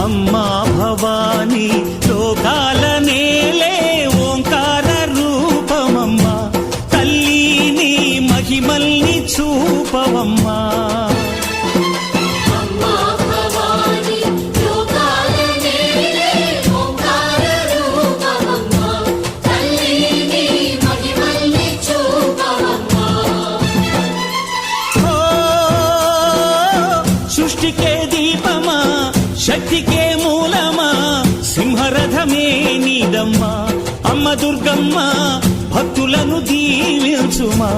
అమ్మా భవానీ లోకాల నేలే ఓంకార రూపమమ్మా తల్లి నీ మహిమల్ని చూపవమ్మా సృష్టికే దీపమా శక్తికే మూలమా సింహరథమే నీదమ్మా అమ్మ దుర్గమ్మ భక్తులను దీవించుమా